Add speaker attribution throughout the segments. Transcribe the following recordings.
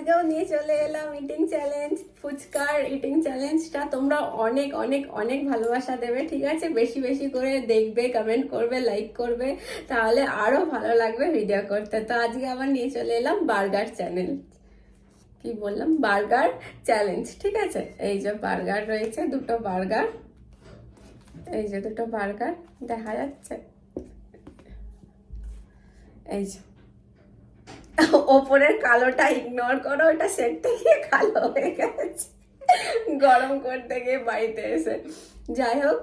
Speaker 1: আজকেও নিয়ে চলে এলাম ইটিং চ্যালেঞ্জ, ফুচকার ইটিং চ্যালেঞ্জটা। তোমরা অনেক অনেক অনেক ভালোবাসা দেবে, ঠিক আছে? বেশি বেশি করে দেখবে, কমেন্ট করবে, লাইক করবে, তাহলে আরো ভালো লাগবে ভিডিও করতে। তো আজকে আবার নিয়ে চলে এলাম বার্গার চ্যানেল, কি বললাম, বার্গার চ্যালেঞ্জ, ঠিক আছে? এই যে বার্গার রয়েছে, দুটো বার্গার, এই যে দুটো বার্গার দেখা যাচ্ছে, এই যে ওপরের কালোটা ইগনোর করো, ওটা সেটতে গিয়ে কালো হয়ে গেছে গরম করতে গিয়ে বাড়িতে এসে। যাই হোক,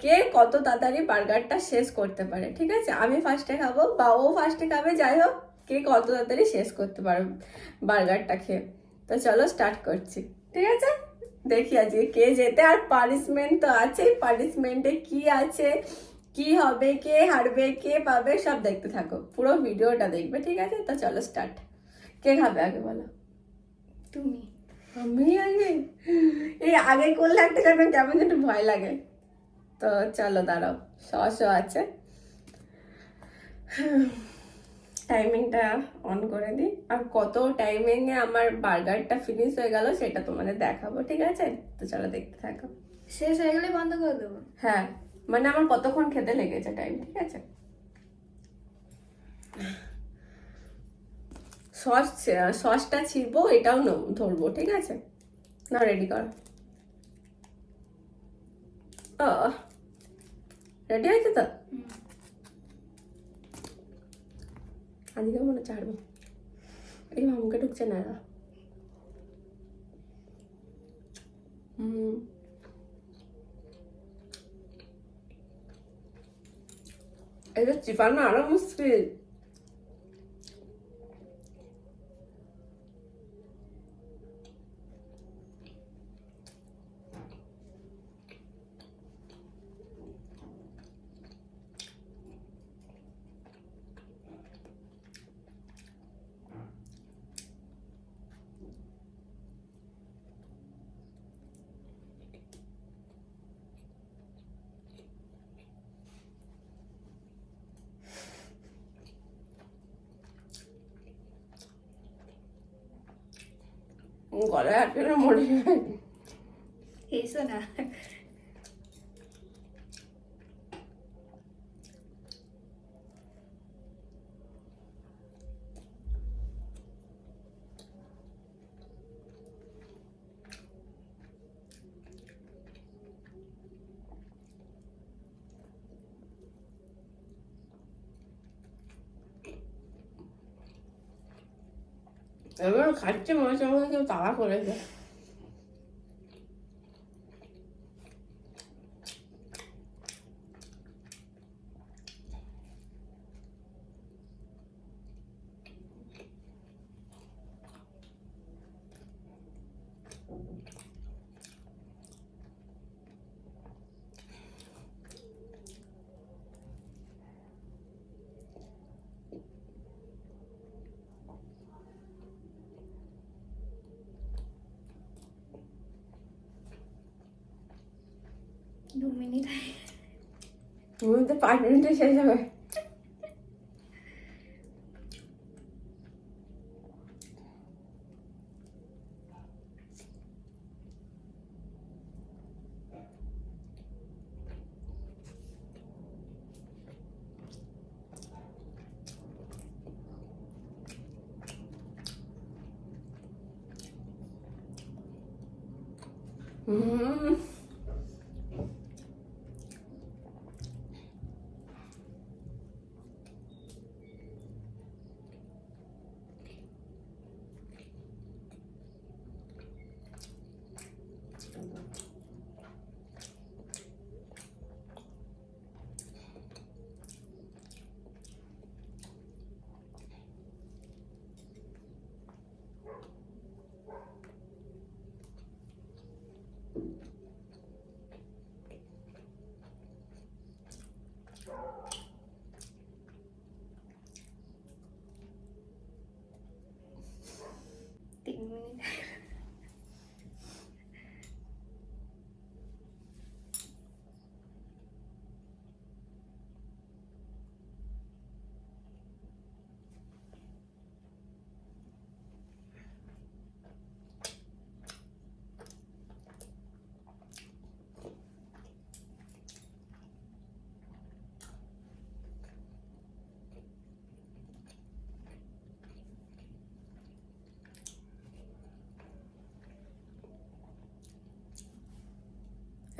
Speaker 1: কে কত তাড়াতাড়ি বার্গারটা শেষ করতে পারে, ঠিক আছে? আমি ফার্স্টে খাবো বা ও ফার্স্টে খাবে, যাই হোক, কে কত তাড়াতাড়ি শেষ করতে পারে বার্গারটা খেয়ে। তো চলো স্টার্ট করছি, ঠিক আছে? দেখি আজকে কে যেতে। আর পানিশমেন্ট তো আছেই, পানিশমেন্টে কি আছে, কি হবে, কে হারবে, কে পাবে, সব দেখতে থাকো, পুরো ভিডিওটা দেখবে, ঠিক আছে? তো চলো স্টার্ট। কে খাবে আগে বলো?
Speaker 2: তুমি।
Speaker 1: আমি আগে? এই আগে করলে একটা কেমন কেমন একটু ভয় লাগে। তো চলো দাঁড়াও, সসও আছে, টাইমিংটা অন করে দিই। আর কত টাইমিংয়ে আমার বার্গারটা ফিনিশ হয়ে গেল সেটা তোমাদের দেখাবো, ঠিক আছে? তো চলো দেখতে থাকো।
Speaker 2: শেষ হয়ে গেলে বন্ধ করে দেবো।
Speaker 1: হ্যাঁ, মানে আমার কতক্ষণ খেতে লেগেছে টাইম, ঠিক আছে? সসটা ছিড়বো, এটাও ধরবো, ঠিক আছে? না, রেডি কর। রেডি হয়েছে তো? আজকে মনে ছাড়বো, এই মামুকে ঢুকছে না। এটা চিপানো আরো মুশকিল। গলায় আটকে মরে যায়।
Speaker 2: এসো না।
Speaker 1: এবার খাচ্ছে মনে হচ্ছে আমাকে কেউ তাড়া করেছে।
Speaker 2: দু মিনিট।
Speaker 1: তুমি তো 5 মিনিটে শেষ হবে। হুম,
Speaker 2: তিন মিনিট।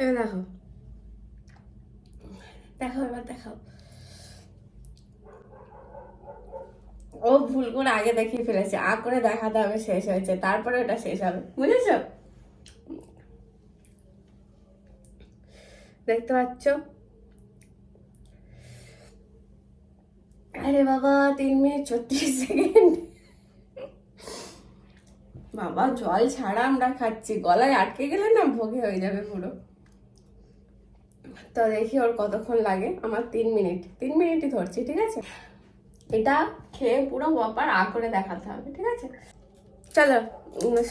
Speaker 1: এবার দেখো, দেখো এবার দেখো, ও ভুল করে আগে দেখিয়ে ফেলেছে, আ করে দেখাতে হবে শেষ হয়েছে, তারপরে ওটা শেষ হবে, বুঝেছো? দেখতে পাচ্ছ? আরে বাবা, 3 মিনিট 36 সেকেন্ড। বাবা জল ছাড়া আমরা খাচ্ছি, গলায় আটকে গেলে না ভোগে হয়ে যাবে পুরো। তো দেখি ওর কতক্ষণ লাগে। আমার 3 মিনিট, 3 মিনিটই ধরছি, ঠিক আছে? এটা খেয়ে পুরো ওয়াপার আ করে দেখাতে হবে, ঠিক আছে? চলো,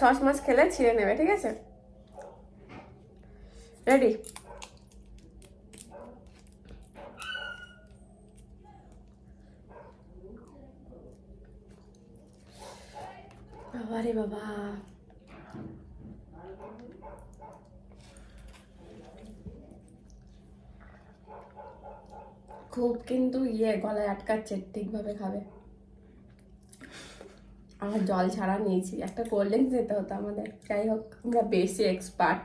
Speaker 1: সস মাছ খেলে ছিঁড়ে নেবে, ঠিক আছে? রেডি? বাবা রে বাবা, খুব কিন্তু গলায় আটকাচ্ছে, ঠিকভাবে খাবে। আমার জল ছাড়া নিয়েছি, একটা কোল্ড ড্রিঙ্কস নিতে হতো আমাদের, যাই হোক আমরা বেশি এক্সপার্ট।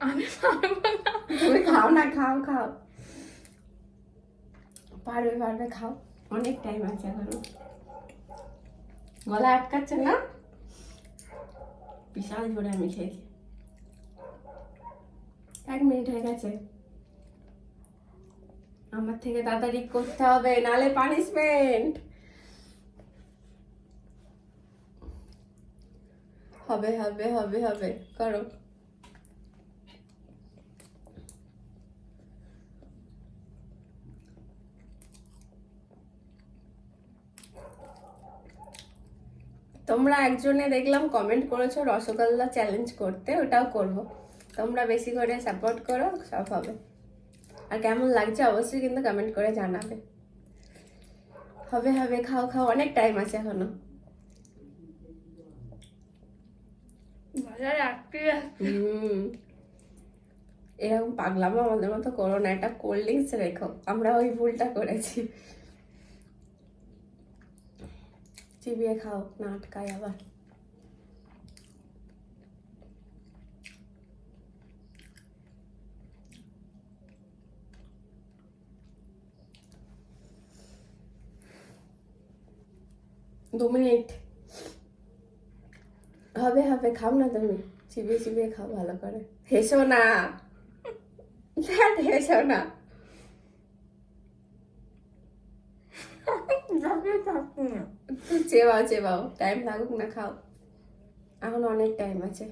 Speaker 2: আমি পারবো না।
Speaker 1: তুমি খাও না, খাও খাও, পারবে পারবে, খাও, অনেক টাইম আছে এখনো। গলা আটকাচ্ছে না? বিশাল জোরে আমি খেয়েছি। 1 মিনিট হয়ে গেছে, আমার থেকে তাড়াতাড়ি করতে হবে, নালে পানিশমেন্ট হবে হবে হবে হবে, করো। তোমরা একজনে দেখলাম কমেন্ট করেছো রসগোল্লা চ্যালেঞ্জ করতে, ওটাও করব। তোমরা বেশি করে সাপোর্ট করো, সব হবে। আর কেমন লাগছে অবশ্যই কিন্তু কমেন্ট করে জানাবে। হবে হবে, খাও খাও, অনেক টাইম আছে এখনো।
Speaker 2: গলায় আটকে যাচ্ছে।
Speaker 1: এরকম পাগলামো আমাদের মতো করো না, একটা কোল্ড ড্রিঙ্কস রেখো, আমরা ওই ভুলটা করেছি। চিবিয়ে খাও, না আটকায় আবার। দু মিনিট হবে হবে, খাও না তুমি, চিবিয়ে চিবিয়ে খাও ভালো করে। হেসো না, হেসো না। চেবাও চেবাও, টাইম লাগুক না, খাও, এখন অনেক টাইম আছে।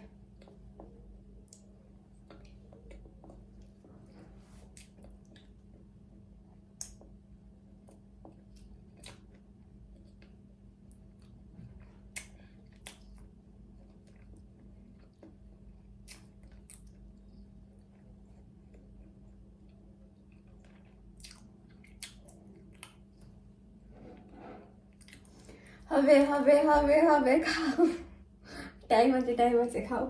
Speaker 1: হবে হবে হবে হবে, খাও, টাইম আছে টাইম আছে, খাও।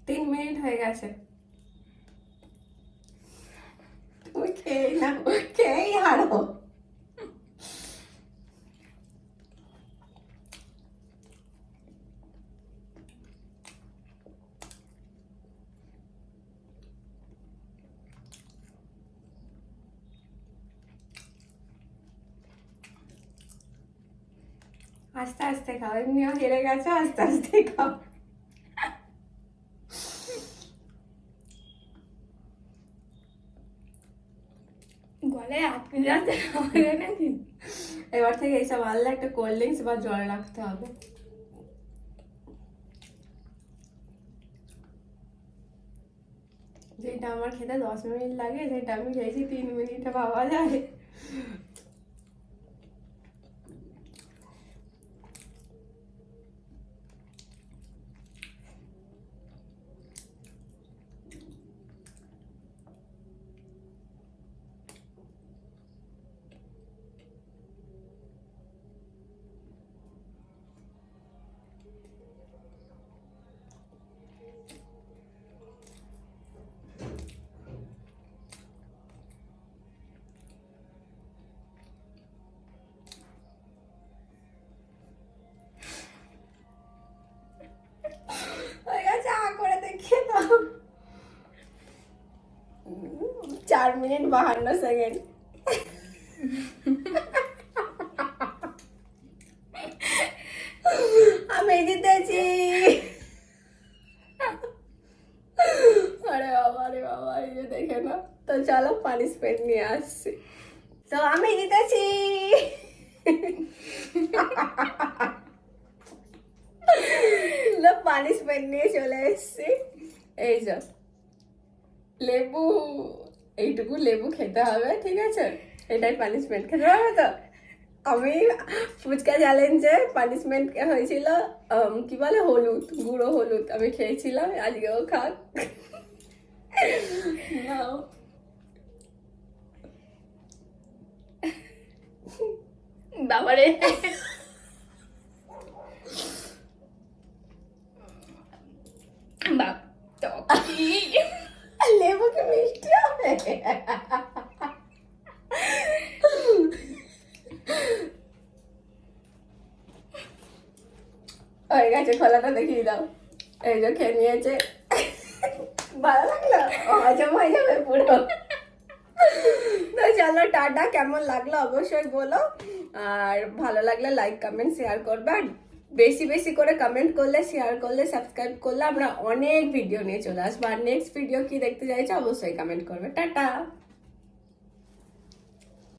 Speaker 1: তিন মিনিট হয়ে গেছে, তুমি খেয়েই নাও, খেয়েই হারো। আস্তে আস্তে খাও, এমনিও হেরে গেছো, আস্তে আস্তে খাও।
Speaker 2: গলায় আটকে যাচ্ছে আমাদের নাকি।
Speaker 1: এবার থেকে এইসব আনলে একটা কোল্ড ড্রিঙ্কস বা জল রাখতে হবে। যেটা আমার খেতে 10 মিনিট লাগে, সেটা আমি খেয়েছি 3 মিনিটে, পাওয়া যায়। 4 মিনিট 52 সেকেন্ড। আমি জিতেছি। আরে বাবা এই যে দেখে না। তো চলো পানিশমেন্ট নিয়ে আসছি। তো আমি জিতেছি। পানিশমেন্ট নিয়ে চলে এসছি। এই যে লেবু, এইটুকু লেবু খেতে হবে, ঠিক আছে? এটাই পানিশমেন্ট, খেতে হবে তো। আমি ফুচকা চ্যালেঞ্জে পানিশমেন্ট হয়েছিল কি বলে হলুদ, গুঁড়ো হলুদ আমি খেয়েছিলাম, আজকেও খাক। নাও।
Speaker 2: বাবারে বাপ টক কি?
Speaker 1: লেবু কি মিষ্টি হবে? হয়ে গেছে, খোলাটা দেখিয়ে দাও। এই যে খেয়ে নিয়েছে। ভালো লাগলো? হজম হয়ে যাবে পুরো। তো চলো টাটা, কেমন লাগলো অবশ্যই বলো, আর ভালো লাগলে লাইক কমেন্ট শেয়ার করবে, আর বেশি বেশি করে কমেন্ট করলে, শেয়ার করলে, সাবস্ক্রাইব করলে আমরা অনেক ভিডিও নিয়ে চলে আসবো। আর নেক্সট ভিডিও কি দেখতে চাইছো অবশ্যই কমেন্ট করবে। টাটা।